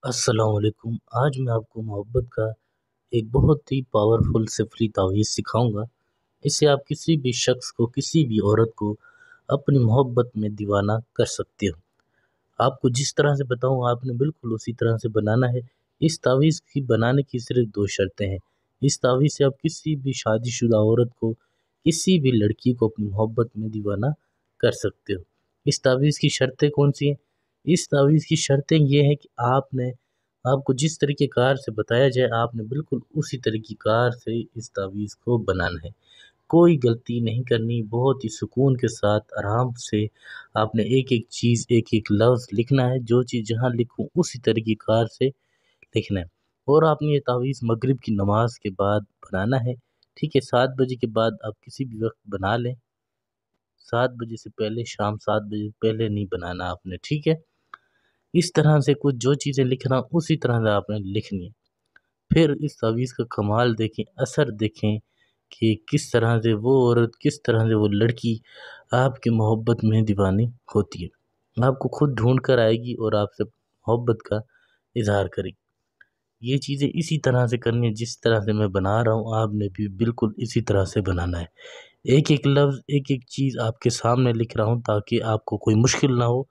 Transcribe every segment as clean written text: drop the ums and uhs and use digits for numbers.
السلام علیکم۔ آج میں آپ کو محبت کا ایک بہت ہی پاورفل سفری تعویذ سکھاؤں گا۔ اس سے آپ کسی بھی شخص کو، کسی بھی عورت کو اپنی محبت میں دیوانہ کر سکتے ہو۔ آپ کو جس طرح سے بتاؤں آپ نے بالکل اسی طرح سے بنانا ہے۔ اس تعویذ کی بنانے کی صرف دو شرطیں ہیں۔ اس تعویذ سے آپ کسی بھی شادی شدہ عورت کو، کسی بھی لڑکی کو اپنی محبت میں دیوانہ کر سکتے ہو۔ اس تعویذ کی شرطیں کون سی ہیں؟ اس تعویذ کی شرطیں یہ ہیں کہ آپ کو جس طریقہ کار سے بتایا جائے آپ نے بالکل اسی طریقہ کار سے اس تعویذ کو بنانا ہے۔ کوئی غلطی نہیں کرنی، بہت ہی سکون کے ساتھ آرام سے آپ نے ایک ایک چیز، ایک ایک لفظ لکھنا ہے۔ جو چیز جہاں لکھوں اسی طریقہ کار سے لکھنا ہے۔ اور آپ نے یہ تعویذ مغرب کی نماز کے بعد بنانا ہے۔ ٹھیک ہے، 7 بجے کے بعد آپ کسی بھی وقت بنا لیں۔ 7 بجے سے پہلے، شام 7 بجے سے پہلے نہیں بنانا آپ نے، ٹھیک ہے۔ اس طرح سے کچھ جو چیزیں لکھ رہا ہوں اسی طرح سے آپ نے لکھنی ہے۔ پھر اس تعویذ کا کمال دیکھیں، اثر دیکھیں کہ کس طرح سے وہ عورت، کس طرح سے وہ لڑکی آپ کی محبت میں دیوانی ہوتی ہے۔ آپ کو خود ڈھونڈ کر آئے گی اور آپ سے محبت کا اظہار کرے گی۔ یہ چیزیں اسی طرح سے کرنی ہے جس طرح سے میں بنا رہا ہوں، آپ نے بھی بالکل اسی طرح سے بنانا ہے۔ ایک ایک لفظ، ایک ایک چیز آپ کے سامنے لکھ رہا ہوں تاکہ آپ کو کوئی مشکل نہ ہو،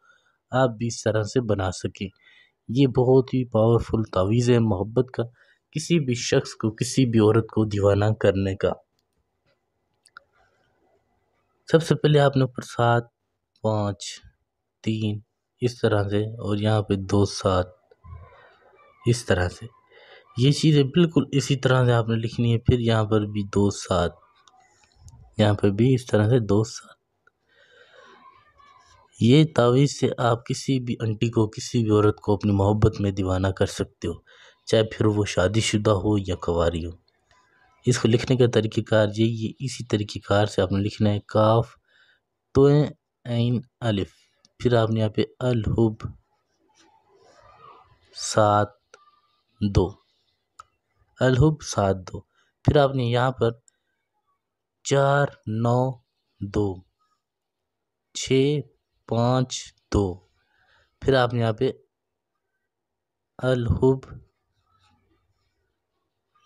آپ بھی اس طرح سے بنا سکیں۔ یہ بہت ہی پاورفل تعویذ ہے محبت کا، کسی بھی شخص کو، کسی بھی عورت کو دیوانہ کرنے کا۔ سب سے پہلے آپ نے اوپر 7 5 3 اس طرح سے، اور یہاں پہ 2 7 اس طرح سے، یہ چیزیں بالکل اسی طرح سے آپ نے لکھنی ہے۔ پھر یہاں پر بھی 2 7، یہاں پر بھی اس طرح سے 2 7۔ یہ تعویذ سے آپ کسی بھی انٹی کو، کسی بھی عورت کو اپنی محبت میں دیوانہ کر سکتے ہو، چاہے پھر وہ شادی شدہ ہو یا کنواری ہو۔ اس کو لکھنے کا طریقہ کار یہی ہے، اسی طریقہ کار سے آپ نے لکھنا ہے۔ کاف توئیں عین الف، پھر آپ نے یہاں پہ الحب 7 2، الحب 7 2، پھر آپ نے یہاں پر 4 9 2 6 5 2، پھر آپ نے یہاں پہ الحب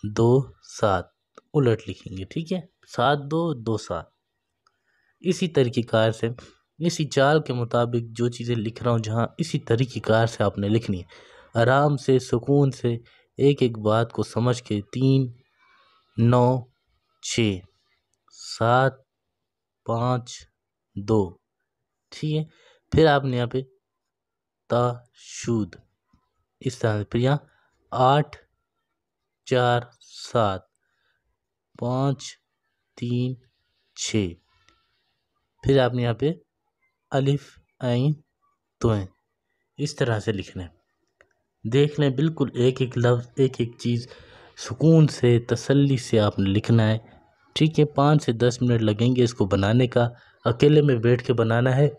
2 7 الٹ لکھیں گے، ٹھیک ہے، 7 2 2 7۔ اسی طریقہ کار سے، اسی چال کے مطابق جو چیزیں لکھ رہا ہوں جہاں، اسی طریقہ کار سے آپ نے لکھنی ہے۔ آرام سے، سکون سے، ایک ایک بات کو سمجھ کے۔ 3 9 6 7 5 2، ٹھیک ہے۔ پھر آپ نے یہاں پہ تاشود اس طرح سے، پھر یہاں 8 4 7 5 3 6، پھر آپ نے یہاں پہ الف عین توئیں اس طرح سے لکھنا ہے۔ دیکھ لیں بالکل ایک ایک لفظ، ایک ایک چیز سکون سے، تسلی سے آپ نے لکھنا ہے، ٹھیک ہے۔ 5 سے 10 منٹ لگیں گے اس کو بنانے کا، اکیلے میں بیٹھ کے بنانا ہے،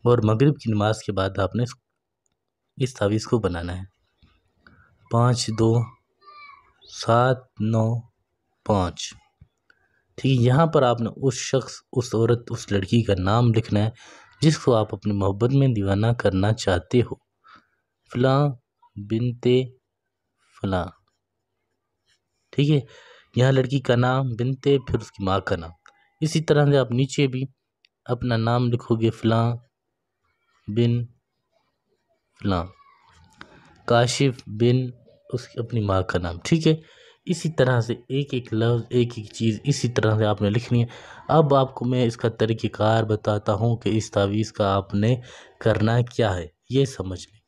اور مغرب کی نماز کے بعد آپ نے اس تعویذ کو بنانا ہے۔ 5 2 7 9 5، ٹھیک ہے۔ یہاں پر آپ نے اس شخص، اس عورت، اس لڑکی کا نام لکھنا ہے جس کو آپ اپنی محبت میں دیوانہ کرنا چاہتے ہو۔ فلاں بنت فلاں، ٹھیک ہے۔ یہاں لڑکی کا نام بنت، پھر اس کی ماں کا نام۔ اسی طرح سے آپ نیچے بھی اپنا نام لکھو گے، فلاں بن فلاں، کاشف بن اس کی اپنی ماں کا نام، ٹھیک ہے۔ اسی طرح سے ایک ایک لفظ، ایک ایک چیز اسی طرح سے آپ نے لکھنی ہے۔ اب آپ کو میں اس کا طریقہ کار بتاتا ہوں کہ اس تعویذ کا آپ نے کرنا کیا ہے، یہ سمجھ لیں۔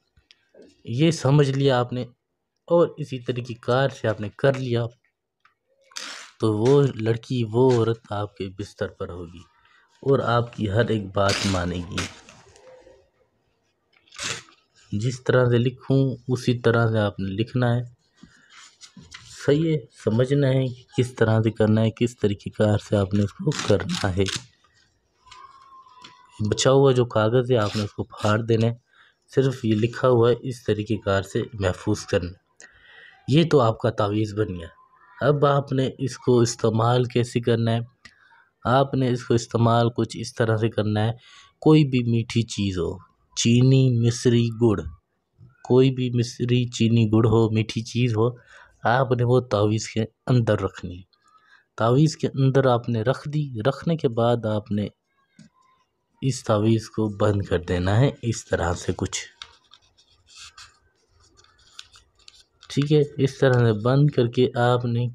یہ سمجھ لیا آپ نے، اور اسی طریقہ کار سے آپ نے کر لیا تو وہ لڑکی، وہ عورت آپ کے بستر پر ہوگی اور آپ کی ہر ایک بات مانے گی۔ جس طرح سے لکھوں اسی طرح سے آپ نے لکھنا ہے، صحیح ہے۔ سمجھنا ہے کہ کس طرح سے کرنا ہے، کس طریقہ کار سے آپ نے اس کو کرنا ہے۔ بچا ہوا جو کاغذ ہے آپ نے اس کو پھاڑ دینا ہے، صرف یہ لکھا ہوا ہے اس طریقہ کار سے محفوظ کرنا ہے۔ یہ تو آپ کا تعویذ بن گیا۔ اب آپ نے اس کو استعمال کیسے کرنا ہے؟ آپ نے اس کو استعمال کچھ اس طرح سے کرنا ہے، کوئی بھی میٹھی چیز ہو، چینی، مصری، گڑ، کوئی بھی مصری، چینی، گڑ ہو، میٹھی چیز ہو، آپ نے وہ تعویذ کے اندر رکھنی ہے۔ تعویذ کے اندر آپ نے رکھ دی، رکھنے کے بعد آپ نے اس تعویذ کو بند کر دینا ہے اس طرح سے کچھ، ٹھیک ہے۔ اس طرح سے بند کر کے آپ نے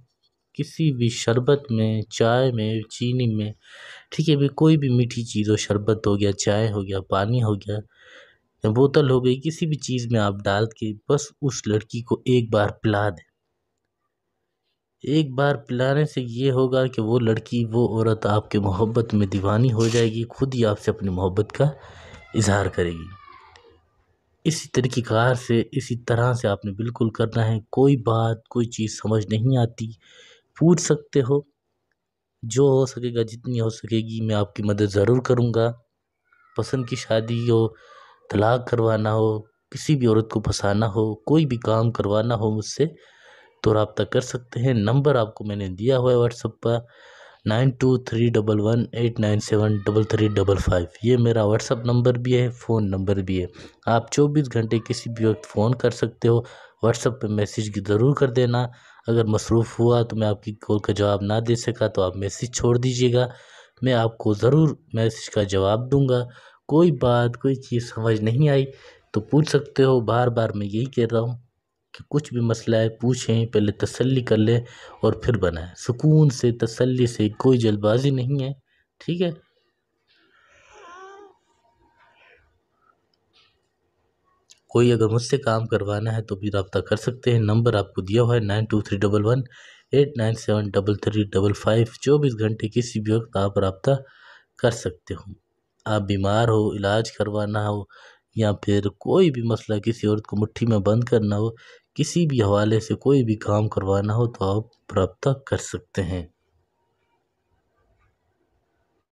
کسی بھی شربت میں، چائے میں، چینی میں، ٹھیک ہے بھی، کوئی بھی میٹھی چیز ہو، شربت ہو گیا، چائے ہو گیا، پانی ہو گیا، بوتل ہو گئی، کسی بھی چیز میں آپ ڈال کے بس اس لڑکی کو ایک بار پلا دیں۔ ایک بار پلانے سے یہ ہوگا کہ وہ لڑکی، وہ عورت آپ کے محبت میں دیوانی ہو جائے گی، خود ہی آپ سے اپنی محبت کا اظہار کرے گی۔ اسی طریقہ کار سے، اسی طرح سے آپ نے بالکل کرنا ہے۔ کوئی بات، کوئی چیز سمجھ نہیں آتی، پوچھ سکتے ہو، جو ہو سکے گا، جتنی ہو سکے گی میں آپ کی مدد ضرور کروں گا۔ پسند کی شادی ہو، طلاق کروانا ہو، کسی بھی عورت کو پھنسانا ہو، کوئی بھی کام کروانا ہو مجھ سے تو رابطہ کر سکتے ہیں۔ نمبر آپ کو میں نے دیا ہوا ہے واٹس ایپ پر 9231897335، یہ میرا واٹس ایپ نمبر بھی ہے، فون نمبر بھی ہے۔ آپ 24 گھنٹے کسی بھی وقت فون کر سکتے ہو، واٹس ایپ پہ میسیج ضرور کر دینا۔ اگر مصروف ہوا تو میں آپ کی کال کا جواب نہ دے سکا تو آپ میسیج چھوڑ دیجیے گا، میں آپ کو ضرور میسیج کا جواب دوں گا۔ کوئی بات، کوئی چیز سمجھ نہیں آئی تو پوچھ سکتے ہو۔ بار بار میں یہی کہہ رہا ہوں کہ کچھ بھی مسئلہ ہے پوچھیں، پہلے تسلی کر لیں اور پھر بنائیں، سکون سے، تسلی سے، کوئی جلد بازی نہیں ہے، ٹھیک ہے۔ کوئی اگر مجھ سے کام کروانا ہے تو بھی رابطہ کر سکتے ہیں۔ نمبر آپ کو دیا ہوا ہے 9231897335، 24 گھنٹے کسی بھی وقت آپ رابطہ کر سکتے ہو۔ آپ بیمار ہو، علاج کروانا ہو، یا پھر کوئی بھی مسئلہ، کسی عورت کو مٹھی میں بند کرنا ہو، کسی بھی حوالے سے کوئی بھی کام کروانا ہو تو آپ رابطہ کر سکتے ہیں۔